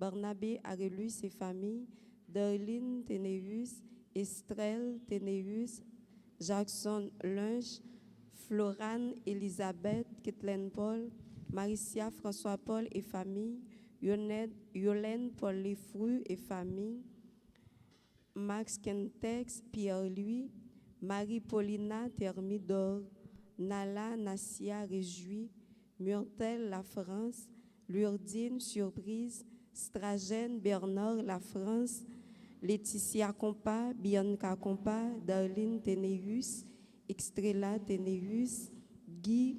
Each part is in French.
Barnabé Arelus et famille, Darlene Ténéus, Estrelle Ténéus, Jackson Lunch, Florane Elisabeth, Kathleen Paul, Maricia François Paul et famille, Yolène Paul Lefru et famille, Max Kentex, Pierre-Louis, Marie-Paulina Thermidor, Nala Nassia Réjouis, Myrtle La France, Lurdine Surprise, Stragène Bernard La France, Laetitia Compa, Bianca Compa, Darlene Ténéus, Extrella Ténéus, Guy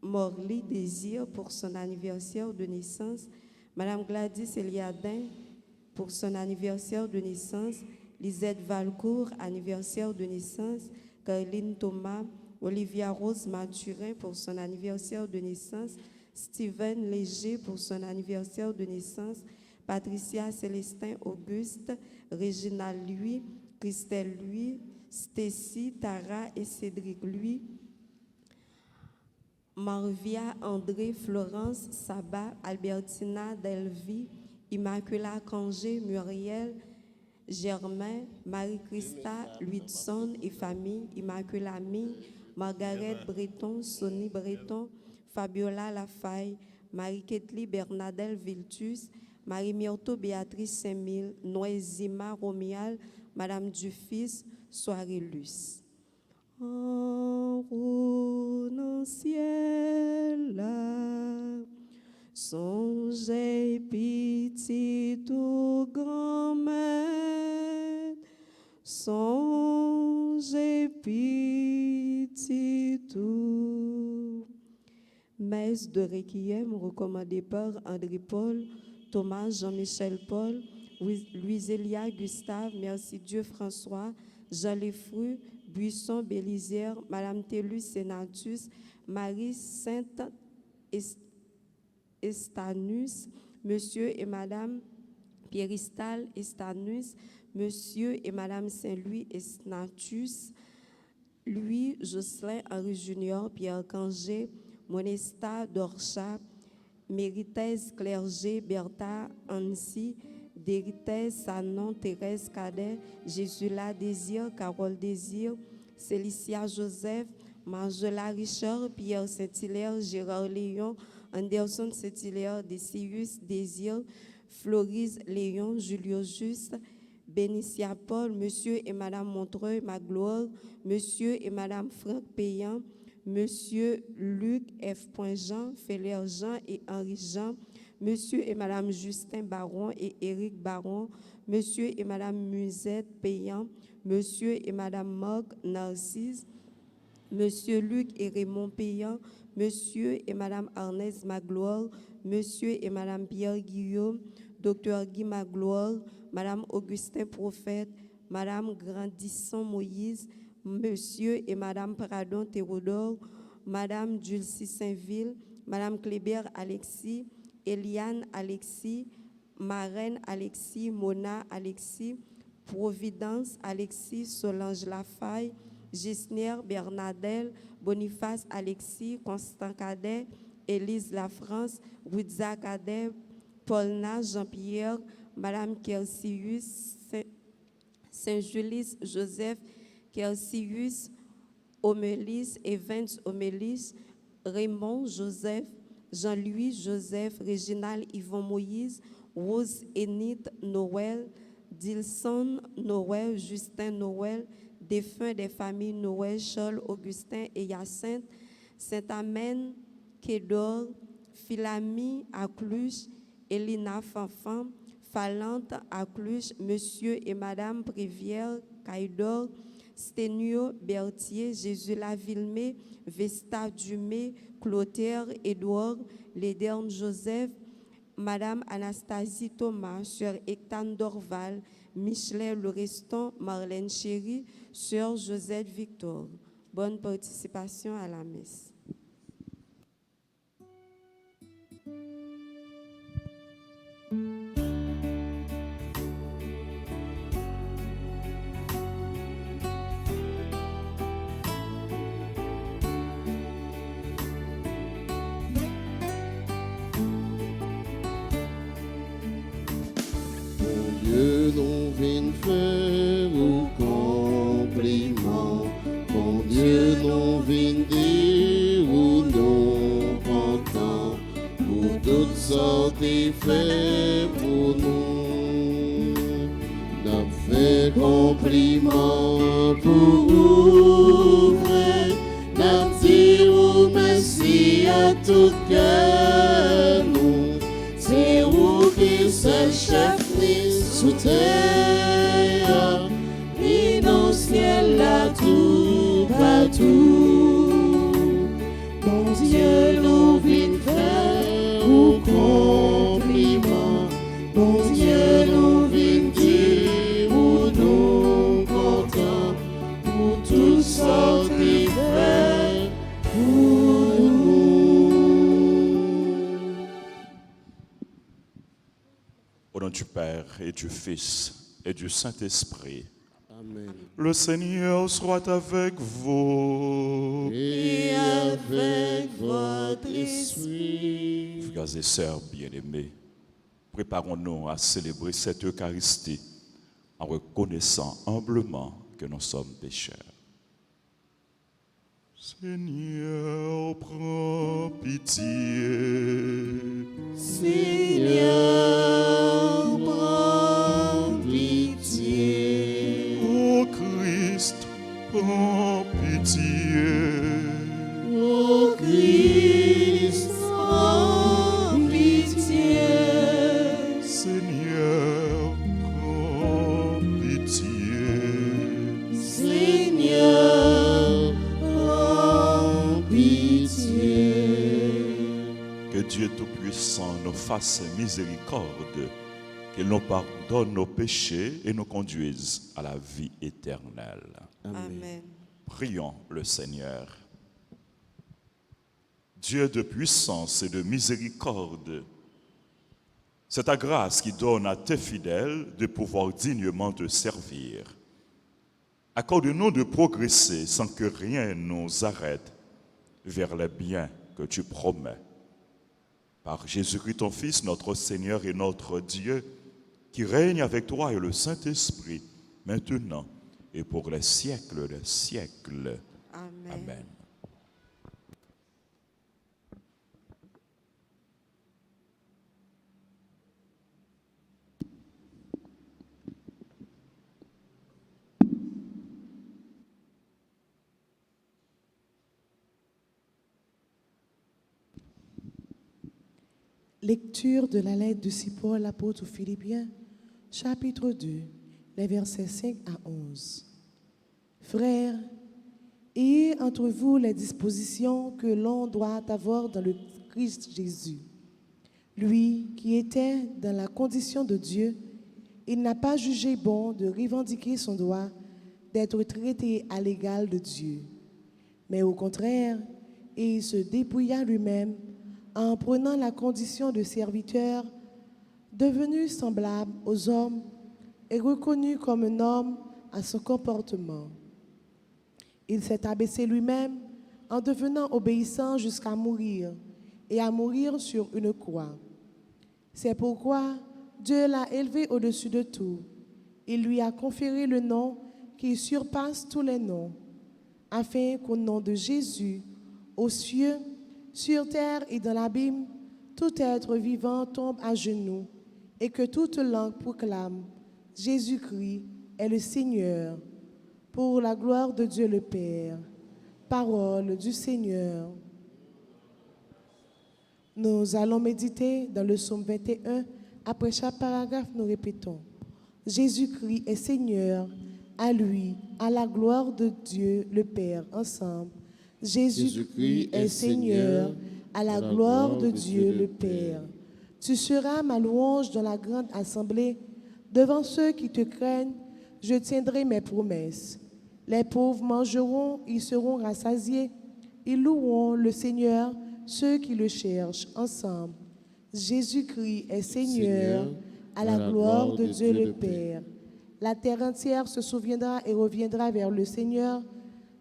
Morley Désir pour son anniversaire de naissance, Madame Gladys Eliadin pour son anniversaire de naissance, Lisette Valcourt, anniversaire de naissance, Caroline Thomas, Olivia Rose Mathurin pour son anniversaire de naissance, Steven Léger pour son anniversaire de naissance, Patricia Célestin Auguste, Réginald Louis, Christelle Louis, Stacy, Tara et Cédric Louis, Marvia, André, Florence, Saba, Albertina, Delvie, Immaculata Congé, Muriel, Germain, Marie-Christa, Luitson et famille, Immaculata Ming, Margaret Breton, Sonny Breton, Fabiola Lafaille, Marie-Ketli Bernadette Viltus, Marie-Myrto Béatrice Saint-Mille, Noésima Romial, Madame Dufils, Soirée Luce. En route au ciel, songez petit ou grand-mère, songez petit ou. Messe de Requiem recommandée par André Paul, Thomas Jean-Michel Paul, Louis-Elia Gustave, Merci Dieu François, Jean Lefru, Buisson Bélizière, Madame Télus Sénatus, Marie Sainte Estanus, Monsieur et Madame Pieristal Estanus, Monsieur et Madame Saint-Louis Esnatus, Louis Jocelyn Henri Junior, Pierre Cangé, Monesta Dorcha, Méritès Clergé, Bertha Annecy, Déritès Sanon, Thérèse Cadet, Jésula Désir, Carole Désir, Célicia Joseph, Marjola Richard, Pierre Saint-Hilaire, Gérard Léon, Anderson Saint-Hilaire, Décius Désir, Floris Léon, Julio Juste, Bénicia Paul, Monsieur et Madame Montreuil Magloire, Monsieur et Madame Franck Payan, Monsieur Luc F. Jean, Félaire Jean et Henri Jean, Monsieur et Madame Justin Baron et Éric Baron, Monsieur et Madame Musette Payan, Monsieur et Madame Marc Narcisse, Monsieur Luc et Raymond Payan, Monsieur et Madame Arnès Magloire, Monsieur et Madame Pierre Guillaume, Docteur Guy Magloire, Madame Augustin Prophète, Madame Grandisson Moïse, Monsieur et Madame Pradon Théodore, Madame Dulcie Saint-Ville, Madame Kléber Alexis, Eliane Alexis, Marraine Alexis, Mona Alexis, Providence Alexis, Solange Lafaille, Gisner Bernadelle, Boniface Alexis, Constant Cadet, Élise Lafrance, Ruiza Cadet, Paulna Jean-Pierre, Madame Kersius, Saint-Julis Joseph, Kersius Omelis, Evans Omelis, Raymond Joseph, Jean-Louis Joseph, Réginald Yvon Moïse, Rose Enid Noël, Dilson Noël, Justin Noël, défunts des familles Noël, Charles, Augustin et Hyacinthe, Saint-Amen, Kédor, Philami à Cluj, Elina Fanfan, Falante à Cluj, Monsieur et Madame Prévière, Caïdor, Sténio Berthier, Jésus Lavillemé, Vesta Dumé, Clotaire, Édouard, Léderne Joseph, Madame Anastasie Thomas, Sœur Ectane Dorval, Michelet Loreston, Marlène Chéry, Sœur Josette Victor. Bonne participation à la messe. nous vînes faire au compliment. Bon Dieu, nous vînes dire ou nous contents pour toutes sortes d'effets pour nous. N'a fait compliment pour vous, frère. N'a dit ou merci à tout cœur nous. C'est vous qui seul chef ni sous terre, ni dans le ciel là tout partout. Bon Dieu nous vient faire au compliment. Bon Dieu nous vient dire où nous contents pour toutes sortes d'effets pour nous. Au nom du Père et du Fils et du Saint-Esprit. Amen. Le Seigneur soit avec vous. Et avec votre esprit. Frères et sœurs bien-aimés, préparons-nous à célébrer cette Eucharistie en reconnaissant humblement que nous sommes pécheurs. Seigneur, prends pitié. Seigneur, prends pitié. Ô Christ, prends pitié. Ô Christ, prends pitié. Seigneur, prends pitié. Seigneur, prends pitié. Que Dieu Tout-Puissant nous fasse miséricorde, qu'il nous pardonne nos péchés et nous conduise à la vie éternelle. Amen. Prions le Seigneur. Dieu de puissance et de miséricorde, c'est ta grâce qui donne à tes fidèles de pouvoir dignement te servir. Accorde-nous de progresser sans que rien nous arrête vers les biens que tu promets. Par Jésus-Christ, ton Fils, notre Seigneur et notre Dieu, qui règne avec toi et le Saint-Esprit, maintenant et pour les siècles des siècles. Amen. Amen. Lecture de la lettre de Saint Paul, l'apôtre aux Philippiens, chapitre 2, les versets 5 à 11. Frères, ayez entre vous les dispositions que l'on doit avoir dans le Christ Jésus. Lui qui était dans la condition de Dieu, il n'a pas jugé bon de revendiquer son droit d'être traité à l'égal de Dieu. Mais au contraire, il se dépouilla lui-même en prenant la condition de serviteur, devenu semblable aux hommes et reconnu comme un homme à son comportement. Il s'est abaissé lui-même en devenant obéissant jusqu'à mourir et à mourir sur une croix. C'est pourquoi Dieu l'a élevé au-dessus de tout. Il lui a conféré le nom qui surpasse tous les noms, afin qu'au nom de Jésus, aux cieux, sur terre et dans l'abîme, tout être vivant tombe à genoux et que toute langue proclame Jésus-Christ est le Seigneur, pour la gloire de Dieu le Père. Parole du Seigneur. Nous allons méditer dans le psaume 21. Après chaque paragraphe, nous répétons Jésus-Christ est Seigneur, à lui, à la gloire de Dieu le Père, ensemble. Jésus-Christ est Seigneur, à la gloire de Dieu le Père. Tu seras ma louange dans la grande assemblée. Devant ceux qui te craignent, je tiendrai mes promesses. Les pauvres mangeront, ils seront rassasiés. Ils loueront le Seigneur, ceux qui le cherchent ensemble. Jésus-Christ est Seigneur, à la gloire de Dieu le Père. La terre entière se souviendra et reviendra vers le Seigneur.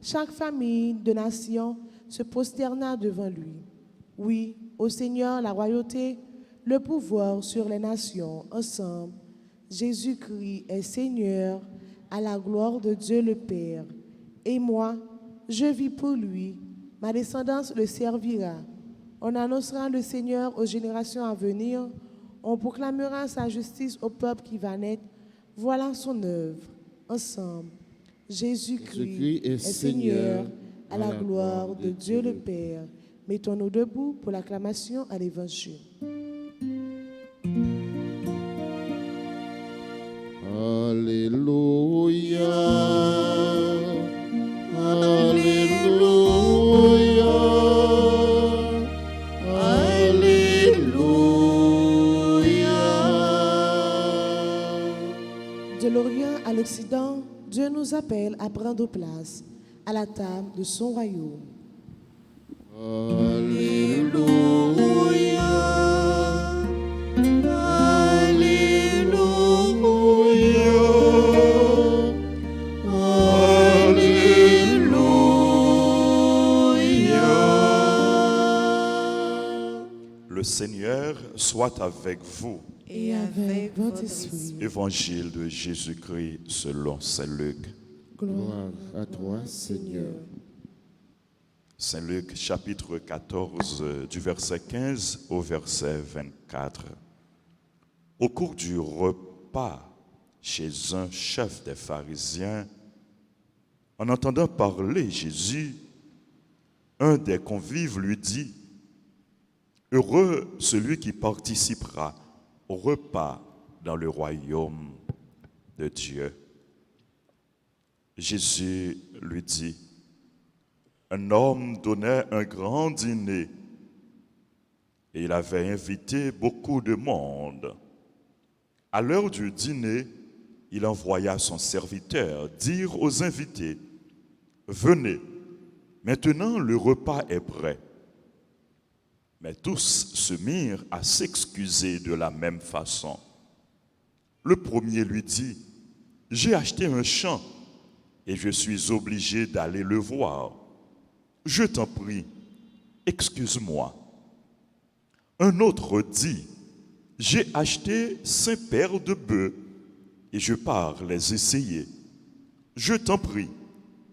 Chaque famille de nation se prosterna devant lui. Oui, au Seigneur la royauté, le pouvoir sur les nations ensemble. Jésus-Christ est Seigneur à la gloire de Dieu le Père. Et moi, je vis pour lui. Ma descendance le servira. On annoncera le Seigneur aux générations à venir. On proclamera sa justice au peuple qui va naître. Voilà son œuvre. Ensemble, Jésus-Christ est Seigneur à la gloire de Dieu le Père. Mettons-nous debout pour l'acclamation à l'Évangile. Alléluia. Alléluia. Alléluia. De l'Orient à l'Occident, Dieu nous appelle à prendre place à la table de son royaume. Alléluia. Le Seigneur soit avec vous. Et avec votre esprit. esprit. Évangile de Jésus-Christ selon saint Luc. Gloire à toi, Seigneur. Saint Luc chapitre 14 du verset 15 au verset 24. Au cours du repas chez un chef des pharisiens, en entendant parler Jésus, un des convives lui dit: Heureux celui qui participera au repas dans le royaume de Dieu. Jésus lui dit: Un homme donnait un grand dîner et il avait invité beaucoup de monde. À l'heure du dîner, il envoya son serviteur dire aux invités: Venez, maintenant le repas est prêt. Mais tous se mirent à s'excuser de la même façon. Le premier lui dit: J'ai acheté un champ et je suis obligé d'aller le voir. Je t'en prie, excuse-moi. Un autre dit: J'ai acheté 5 paires de bœufs et je pars les essayer. Je t'en prie,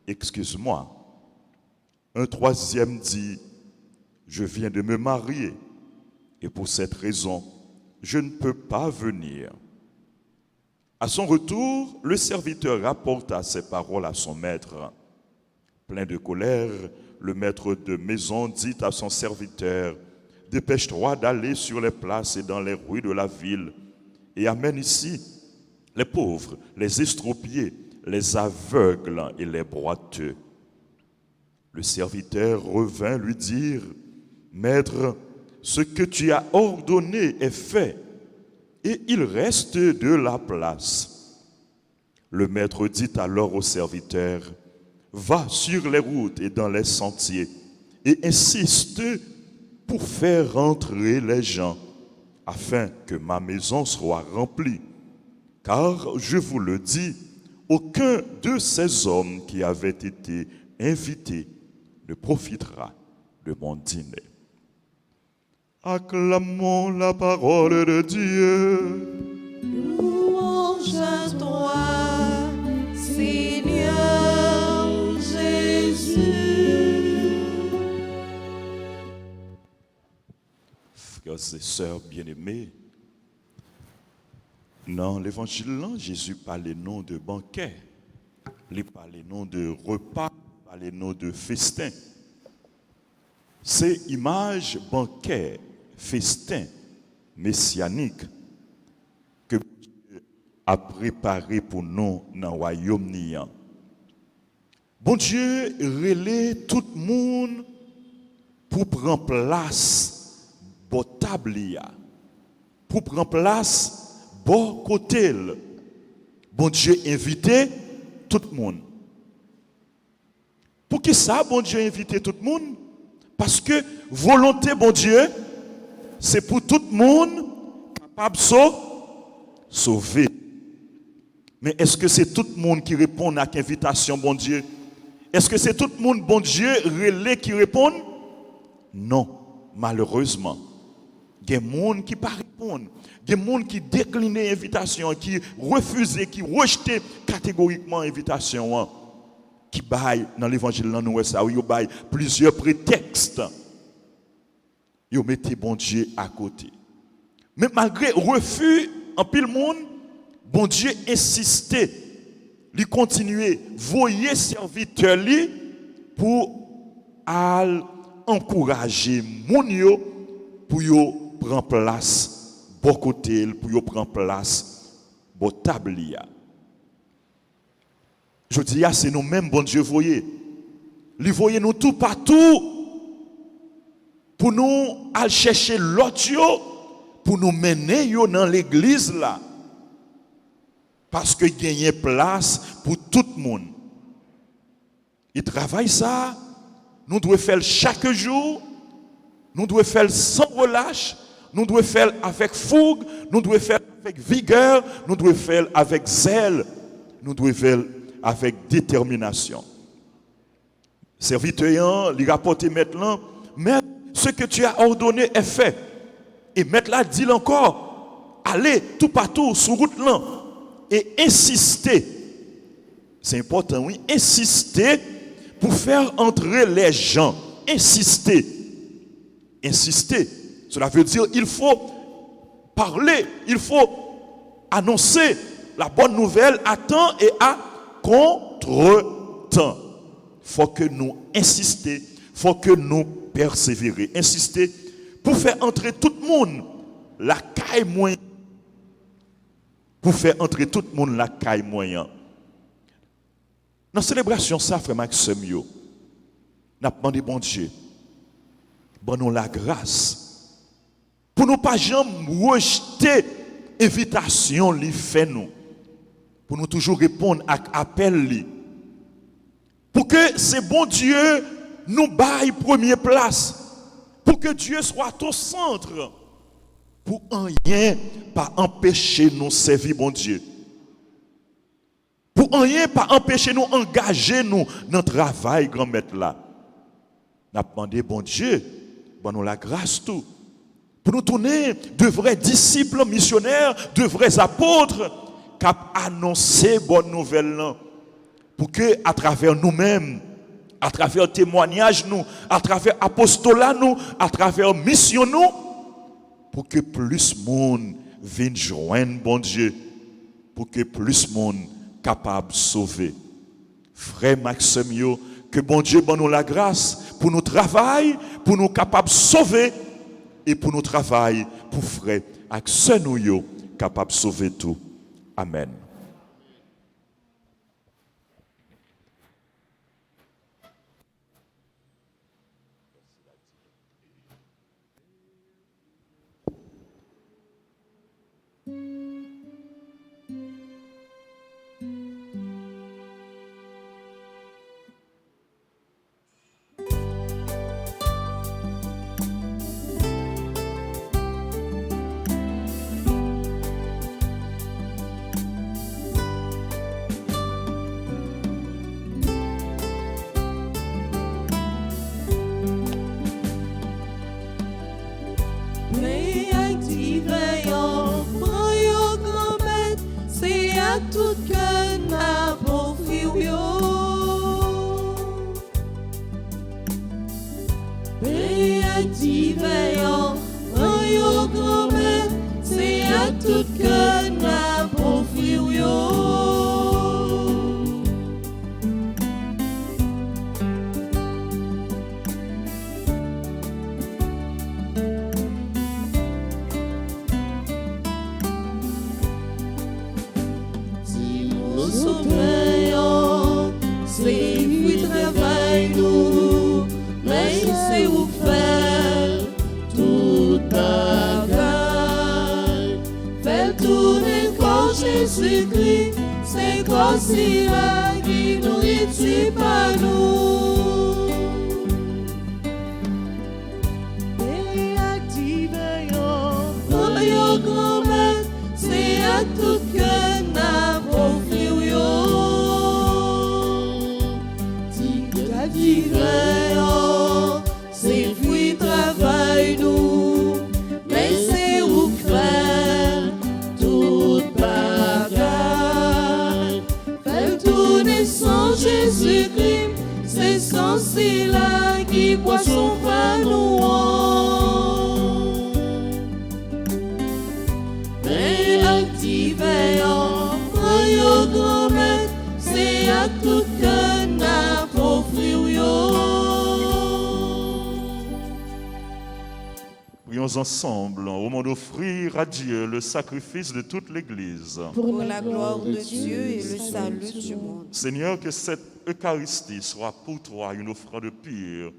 excuse-moi. Un troisième dit: Je viens de me marier et pour cette raison, je ne peux pas venir. À son retour, le serviteur rapporta ces paroles à son maître. Plein de colère, le maître de maison dit à son serviteur: Dépêche-toi d'aller sur les places et dans les rues de la ville et amène ici les pauvres, les estropiés, les aveugles et les boiteux. Le serviteur revint lui dire: Maître, ce que tu as ordonné est fait, et il reste de la place. Le maître dit alors au serviteur: Va sur les routes et dans les sentiers, et insiste pour faire entrer les gens, afin que ma maison soit remplie. Car je vous le dis, aucun de ces hommes qui avaient été invités ne profitera de mon dîner. Acclamons la parole de Dieu. Louange à toi, Seigneur Jésus. Frères et sœurs bien-aimés, dans l'évangile, Jésus parle le nom de banquet, il parle le nom de repas, il parle le nom de festin. C'est image banquet, festin messianique que Dieu a préparé pour nous dans le royaume niant. Bon Dieu relève tout le monde pour prendre place bon table, pour prendre place bon côté. Bon Dieu invité tout le monde. Pour qui ça, bon Dieu invité tout le monde? Parce que volonté, bon Dieu, c'est pour tout le monde capable de sauver. Mais est-ce que c'est tout le monde qui répond à l'invitation, bon Dieu? Est-ce que c'est tout le monde, bon Dieu, relais qui répond? Non, malheureusement. Il y a des gens qui ne répondent pas. Il y a des gens qui déclinent l'invitation, qui refusent, qui rejettent catégoriquement l'invitation. Qui baillent dans l'évangile, ils baillent plusieurs prétextes. Ils mettent bon Dieu à côté. Mais malgré le refus, en pile monde, bon Dieu insistait, lui continuer, voyer serviteur lui pour encourager moun yo pour yo prendre place bon côté, pour yo prendre place bon table. Je dis c'est nous mêmes bon Dieu voyer. Lui voyer nous tout partout pour nous aller chercher l'autre pour nous mener yo dans l'église là. Parce que il y a place pour tout le monde. Il travaille ça, nous devons faire chaque jour, nous devons faire sans relâche, nous devons faire avec fougue, nous devons faire avec vigueur, nous devons faire avec zèle, nous devons faire avec détermination. Serviteur, il rapporte maintenant, mais ce que tu as ordonné est fait. Et maître là dit encore, allez tout partout sur route là et insister. C'est important, oui, insister pour faire entrer les gens. Insister. Insister. Cela veut dire il faut parler, il faut annoncer la bonne nouvelle à temps et à contre-temps. Il faut que nous insister, il faut que nous persévérer. Insister pour faire entrer tout le monde la caille moyen. Pour faire entrer tout le monde la caille moyen. Dans la célébration, ça, frère Maxime, nous avons demandé bon Dieu, bon nous la grâce, pour nous pas jamais rejeter l'invitation qu'il fait nous, pour nous toujours répondre à l'appel. Pour que ce bon Dieu nous baille première place, pour que Dieu soit au centre, pour rien pas empêcher nous servir bon Dieu. Pour rien pas empêcher nous engager nous dans le travail grand maître là. Nous avons demandé bon Dieu, bon nous la grâce tout. Pour nous tourner de vrais disciples missionnaires, de vrais apôtres qui ont annoncé bonne nouvelle là. Pour que à travers nous-mêmes, à travers témoignages nous, à travers apostolat nous, à travers mission nous, pour que plus de monde vienne joindre bon Dieu, pour que plus de monde capable de sauver. Frère Maxime, que bon Dieu donne nous la grâce pour nous travailler, pour nous capables de sauver et pour nous travailler pour frère Maxime nous capable de sauver tout. Amen. Tout cœur n'a pas furieux. Mais activez-en, voyons grand-mère, c'est à tout cœur n'a pas furieux. Jésus-Christ, c'est quoi si la qui nourrit pas nous. Et activez-en, voyons grand-mère, c'est à tout cœur n'a pas furieux. Activez-en, c'est fruit travail nous, mais c'est là qui boit son pain noir. Mais activé en voyant grand-mère, c'est à tout qu'un a pour offrir yo. Prions ensemble au moment d'offrir à Dieu le sacrifice de toute l'Église. Pour la gloire de Dieu et le salut du monde. Seigneur, que cette Eucharistie soit pour toi une offrande pure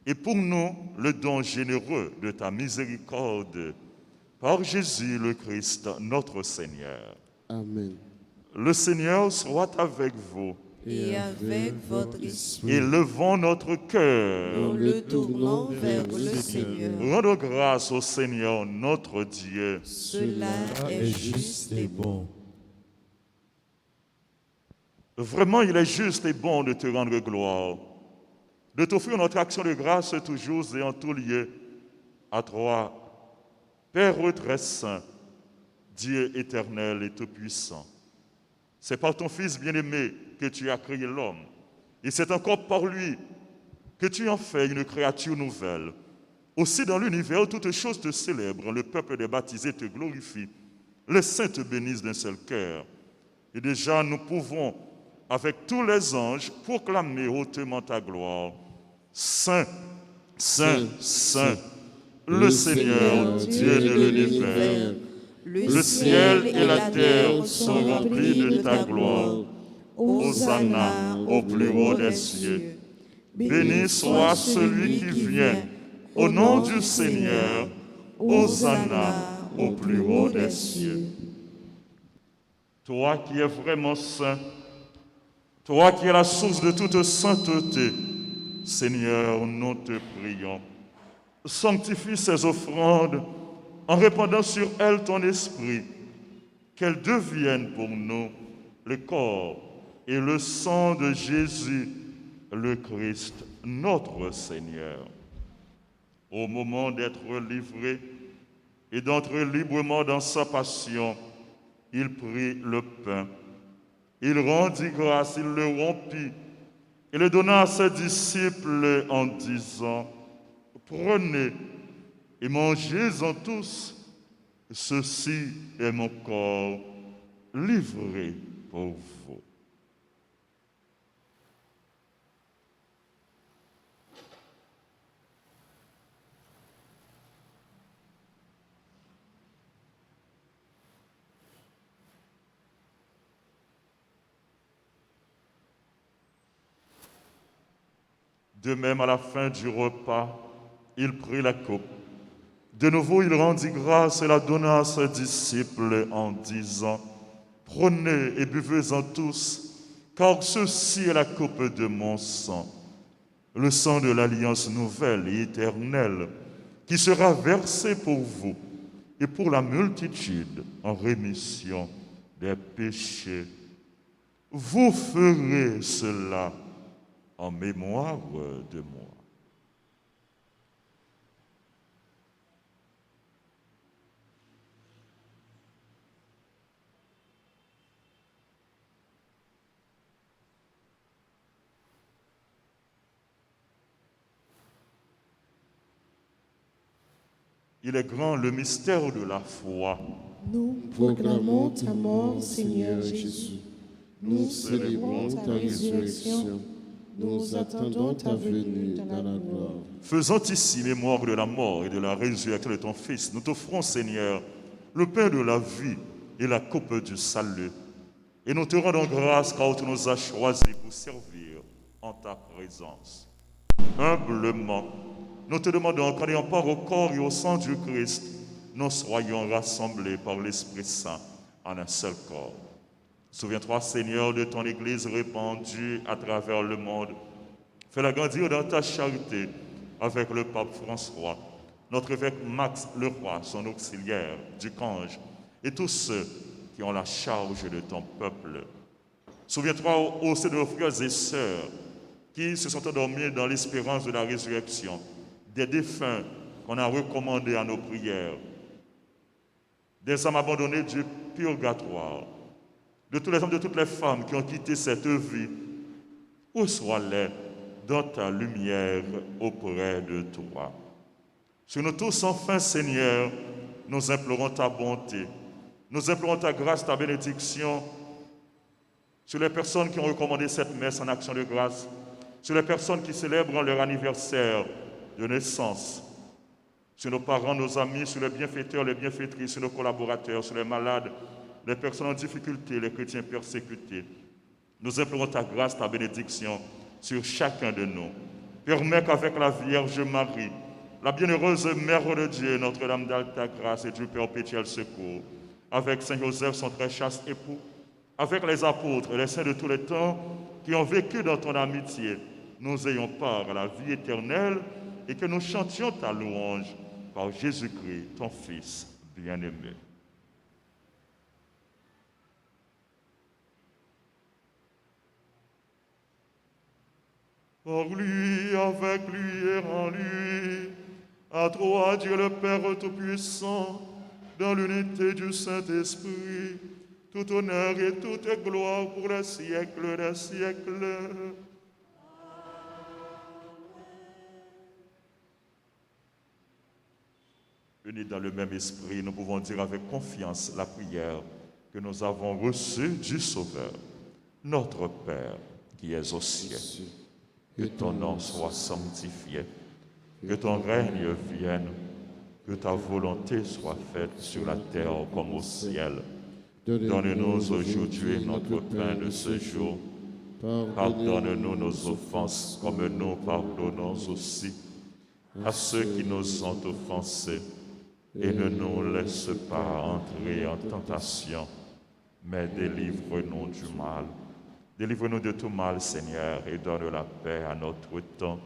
et pour nous le don généreux de ta miséricorde. Par Jésus le Christ, notre Seigneur. Amen. Le Seigneur soit avec vous. Et avec votre esprit, Élevons notre cœur. nous le tournons vers le Seigneur. Rendons grâce au Seigneur notre Dieu. Cela est juste et bon. Vraiment, il est juste et bon de te rendre gloire, de t'offrir notre action de grâce toujours et en tout lieu à toi, Père très saint, Dieu éternel et tout-puissant. C'est par ton Fils bien-aimé que tu as créé l'homme, et c'est encore par lui que tu en fais une créature nouvelle. Aussi dans l'univers, toutes choses te célèbrent, le peuple des baptisés te glorifie, les saints te bénissent d'un seul cœur. Et déjà, nous pouvons, avec tous les anges, proclamer hautement ta gloire. Saint, Saint, Saint, le Seigneur, Dieu de l'univers. Le ciel et la terre sont remplis de ta gloire. Hosanna au plus haut des cieux. Béni soit celui qui vient au nom du Seigneur. Hosanna au plus haut des cieux. Toi qui es vraiment saint, toi qui es la source de toute sainteté, Seigneur, nous te prions. Sanctifie ces offrandes en répandant sur elles ton esprit, qu'elles deviennent pour nous le corps et le sang de Jésus, le Christ, notre Seigneur. Au moment d'être livré et d'entrer librement dans sa passion, il prit le pain, il rendit grâce, il le rompit et le donna à ses disciples en disant, « Prenez et mangez-en tous, ceci est mon corps livré pour vous. » De même, à la fin du repas, il prit la coupe. De nouveau, il rendit grâce et la donna à ses disciples en disant, « Prenez et buvez-en tous, car ceci est la coupe de mon sang, le sang de l'alliance nouvelle et éternelle, qui sera versé pour vous et pour la multitude en rémission des péchés. Vous ferez cela en mémoire de moi. » Il est grand le mystère de la foi. Nous proclamons ta mort, Seigneur Jésus. Nous célébrons ta résurrection. Nous attendons ta venue dans la gloire. Faisant ici mémoire de la mort et de la résurrection de ton Fils, nous t'offrons, Seigneur, le pain de la vie et la coupe du salut. Et nous te rendons grâce car tu nous as choisis pour servir en ta présence. Humblement, nous te demandons qu'en ayant part au corps et au sang du Christ, nous soyons rassemblés par l'Esprit Saint en un seul corps. Souviens-toi, Seigneur, de ton Église répandue à travers le monde. Fais-la grandir dans ta charité avec le pape François, notre évêque Max Leroy, son auxiliaire, Ducange, et tous ceux qui ont la charge de ton peuple. Souviens-toi aussi de nos frères et sœurs qui se sont endormis dans l'espérance de la résurrection, des défunts qu'on a recommandés à nos prières, des âmes abandonnées du purgatoire, de tous les hommes, de toutes les femmes qui ont quitté cette vie. Reçois-les dans ta lumière auprès de toi. Sur nous tous, enfin, Seigneur, nous implorons ta bonté, nous implorons ta grâce, ta bénédiction sur les personnes qui ont recommandé cette messe en action de grâce, sur les personnes qui célèbrent leur anniversaire de naissance, sur nos parents, nos amis, sur les bienfaiteurs, les bienfaitrices, sur nos collaborateurs, sur les malades, les personnes en difficulté, les chrétiens persécutés. Nous implorons ta grâce, ta bénédiction sur chacun de nous. Permets qu'avec la Vierge Marie, la bienheureuse Mère de Dieu, Notre-Dame d'Alta Grâce et du Perpétuel Secours, avec Saint Joseph, son très chaste époux, avec les apôtres et les saints de tous les temps qui ont vécu dans ton amitié, nous ayons part à la vie éternelle et que nous chantions ta louange par Jésus-Christ, ton Fils bien-aimé. Par lui, avec lui et en lui, à toi, Dieu le Père Tout-Puissant, dans l'unité du Saint-Esprit, tout honneur et toute gloire pour les siècles des siècles. Unis dans le même esprit, nous pouvons dire avec confiance la prière que nous avons reçue du Sauveur. Notre Père, qui es aux cieux, que ton nom soit sanctifié, que ton règne vienne, que ta volonté soit faite sur la terre comme au ciel. Donne-nous aujourd'hui notre pain de ce jour. Pardonne-nous nos offenses comme nous pardonnons aussi à ceux qui nous ont offensés. Et ne nous laisse pas entrer en tentation, mais délivre-nous du mal. Délivre-nous de tout mal, Seigneur, et donne la paix à notre temps.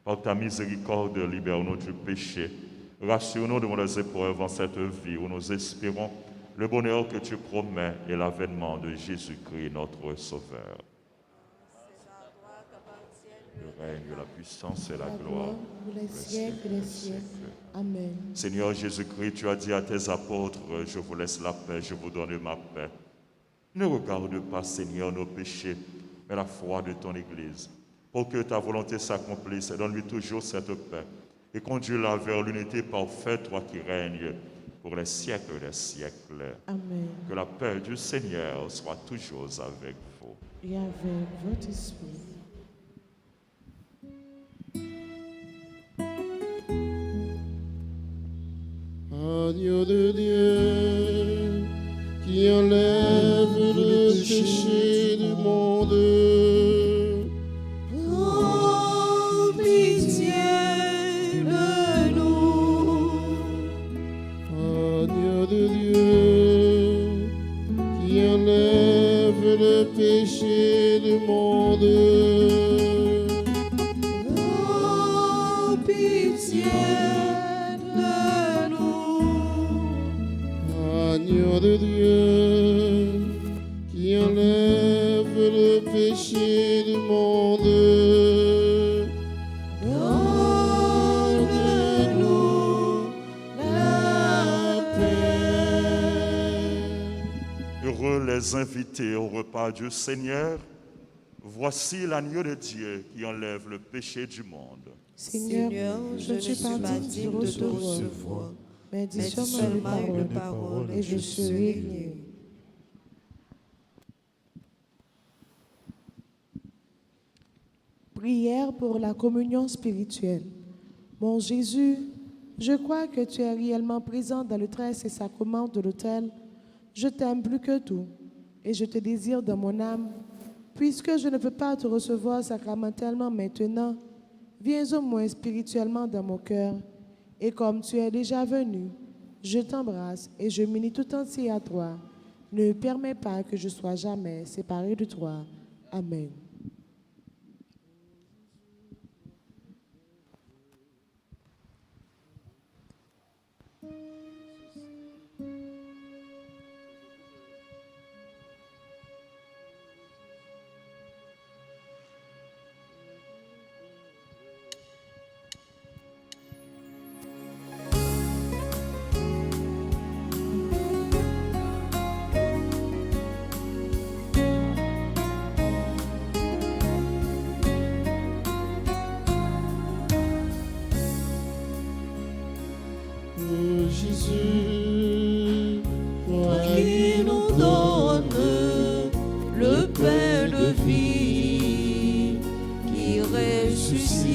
Par ta miséricorde, libère-nous du péché. Rassure-nous devant les épreuves en cette vie où nous espérons le bonheur que tu promets et l'avènement de Jésus-Christ, notre Sauveur. Le règne, la puissance et la gloire pour les siècles des siècles. Amen. Seigneur Jésus-Christ, tu as dit à tes apôtres, je vous laisse la paix, je vous donne ma paix. Ne regarde pas, Seigneur, nos péchés, mais la foi de ton Église. Pour que ta volonté s'accomplisse, donne-lui toujours cette paix et conduis-la vers l'unité parfaite, toi qui règnes pour les siècles des siècles. Amen. Que la paix du Seigneur soit toujours avec vous. Et avec votre esprit. Agneau de Dieu, qui enlève le péché du monde. Oh, pitié de nous. Agneau de Dieu, qui enlève le péché du monde. Oh, pitié de nous. Agneau de Dieu, qui enlève le péché du monde. Donne-nous la paix. Heureux les invités au repas du Seigneur. Voici l'agneau de Dieu qui enlève le péché du monde. Seigneur, je ne suis pas digne de te recevoir, mais dis seulement une parole et je serai guéri. Prière pour la communion spirituelle. Mon Jésus, je crois que tu es réellement présent dans le très saint sacrement de l'autel. Je t'aime plus que tout et je te désire dans mon âme. Puisque je ne peux pas te recevoir sacramentellement maintenant, viens au moins spirituellement dans mon cœur. Et comme tu es déjà venu, je t'embrasse et je m'unis tout entier à toi. Ne permets pas que je sois jamais séparé de toi. Amen. qui nous donne le pain de vie qui ressuscite.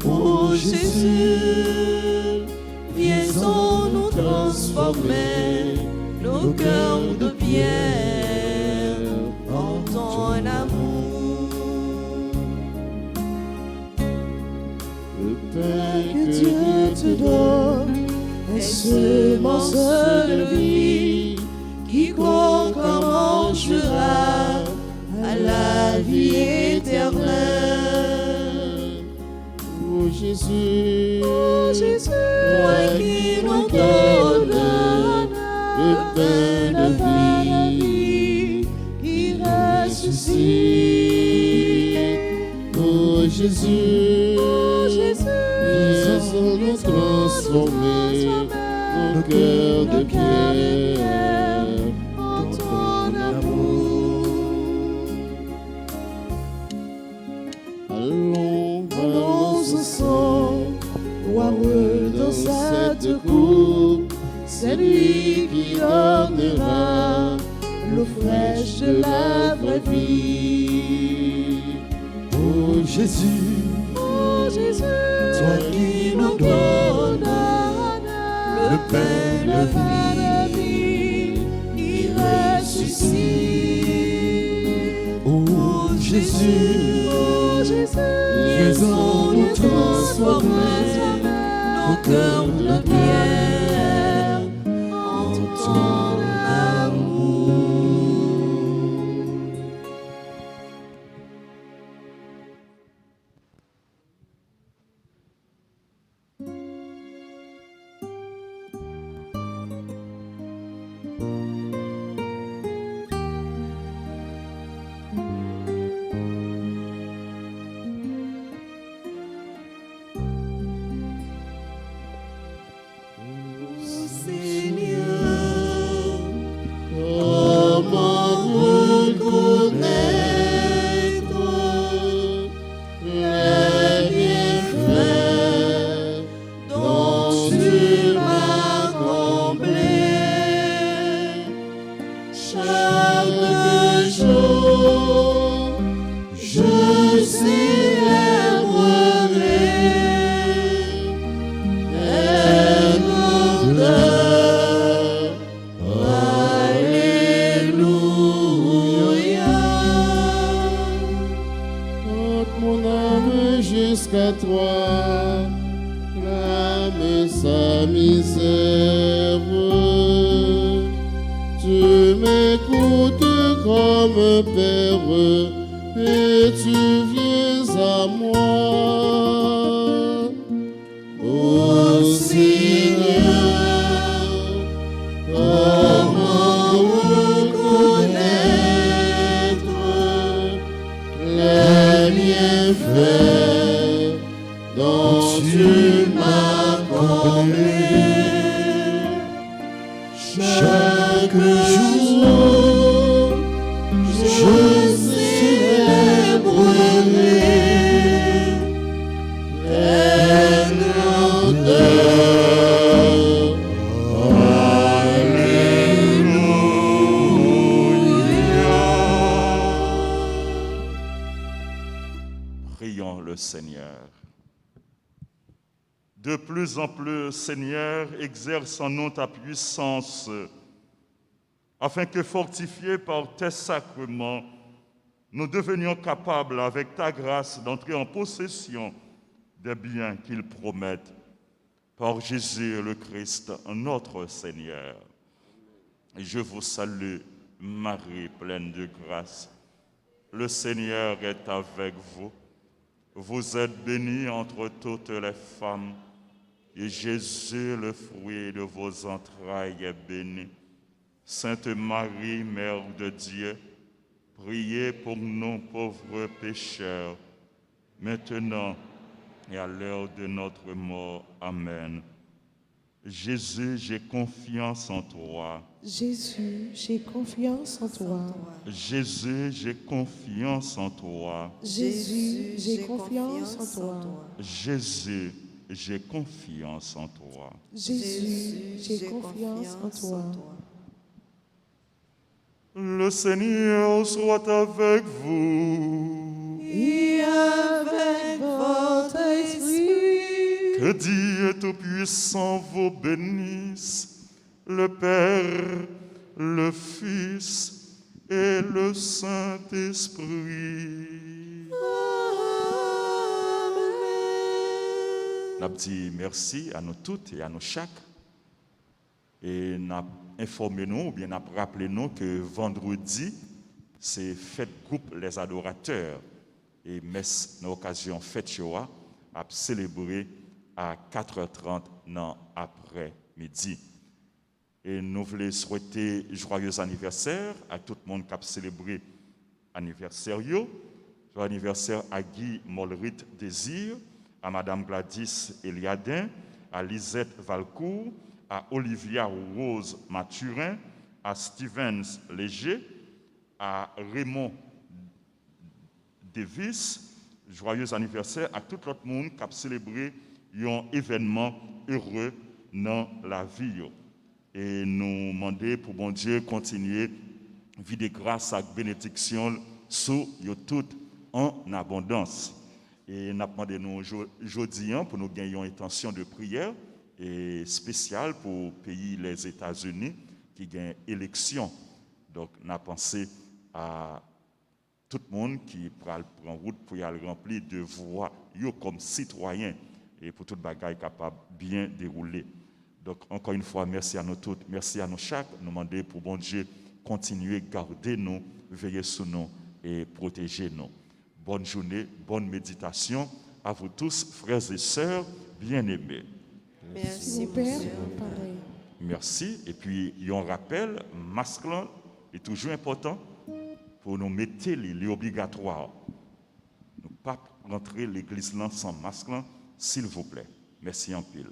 Oh Jésus, viens-en nous transformer nos cœurs de pierre en ton amour. Le pain Que Dieu te donne est semence de vie. Quiconque en mangera à la vie éternelle. Oh Jésus, Toi qui nous donnes le pain de vie qui ressuscite. Oh Jésus, viens nous transformer nos cœurs de pierre en ton amour. Allons ensemble, boireux dans cette coupe, c'est lui qui donnera l'eau fraîche de la vraie vie. Oh Jésus, Toi qui nous donnes le pain de vie qui ressuscite. oh Jésus, Viens-en nous transformer nos cœurs de pierre en ton amour. Jusqu'à toi, clame sa misère. Tu m'écoutes comme un père et tu viens à moi. Ô Seigneur, comment reconnaître les bienfaits dont tu m'as comblé? Chaque jour, je célébrerai les grandeurs. Prions le Seigneur. De plus en plus, Seigneur, exerce en nous ta puissance, afin que, fortifiés par tes sacrements, nous devenions capables, avec ta grâce, d'entrer en possession des biens qu'ils promettent. Par Jésus le Christ, notre Seigneur. Et je vous salue, Marie, pleine de grâce. Le Seigneur est avec vous. Vous êtes bénie entre toutes les femmes, et Jésus, le fruit de vos entrailles, est béni. Sainte Marie, Mère de Dieu, priez pour nous pauvres pécheurs, maintenant et à l'heure de notre mort. Amen. Jésus, j'ai confiance en toi. Jésus, j'ai confiance en toi. Jésus, j'ai confiance en toi. Jésus, j'ai confiance en toi. Jésus, j'ai confiance en toi. Jésus, j'ai confiance en toi. Le Seigneur soit avec vous. Et avec votre esprit, Que Dieu Tout-Puissant vous bénisse, le Père, le Fils et le Saint-Esprit. Nous dit merci à nous toutes et à nous chaque. Et nous informé nous, ou bien nous rappelé nous que vendredi, c'est fête groupe les adorateurs. Et messe, dans l'occasion fête Shoah, a célébré à 4h30 dans après-midi. Et nous voulons souhaiter joyeux anniversaire à tout le monde qui a célébré anniversaire. Joyeux anniversaire à Guy Molrit Désir, à Madame Gladys Eliadin, à Lisette Valcourt, à Olivia Rose Mathurin, à Stevens Léger, à Raymond Davis. Joyeux anniversaire à tout l'autre monde qui a célébré un événement heureux dans la vie. Et nous demandons pour bon Dieu continuer vie de grâce et bénédiction sur vous toutes en abondance. Et nous demandons nous aujourd'hui pour nous gagner une intention de prière et spéciale pour le pays les États-Unis qui gagne élection. Donc nous avons pensé à tout le monde qui prend route pour y aller remplir de voix comme citoyen et pour toute bagaille capable bien dérouler. Donc encore une fois, merci à nous toutes, merci à nous chaque. Nous demandons pour bon Dieu continuer à garder nous, veiller sur nous et protéger nous. Bonne journée, bonne méditation à vous tous, frères et sœurs bien-aimés. Merci, Mon Père, monsieur. pareil. Merci. Et puis, il y a un rappel, masque est toujours important pour nous mettre les obligatoires. Ne pas rentrer l'église sans masque, s'il vous plaît. Merci en pile.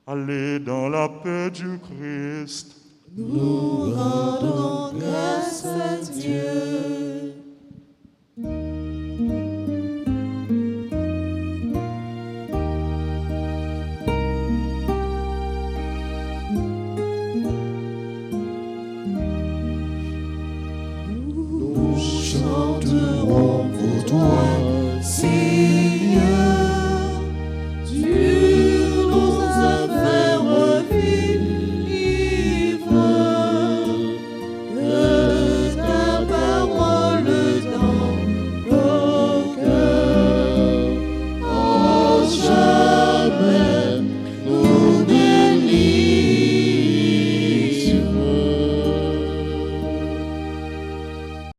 Allez dans la paix du Christ. nous rendons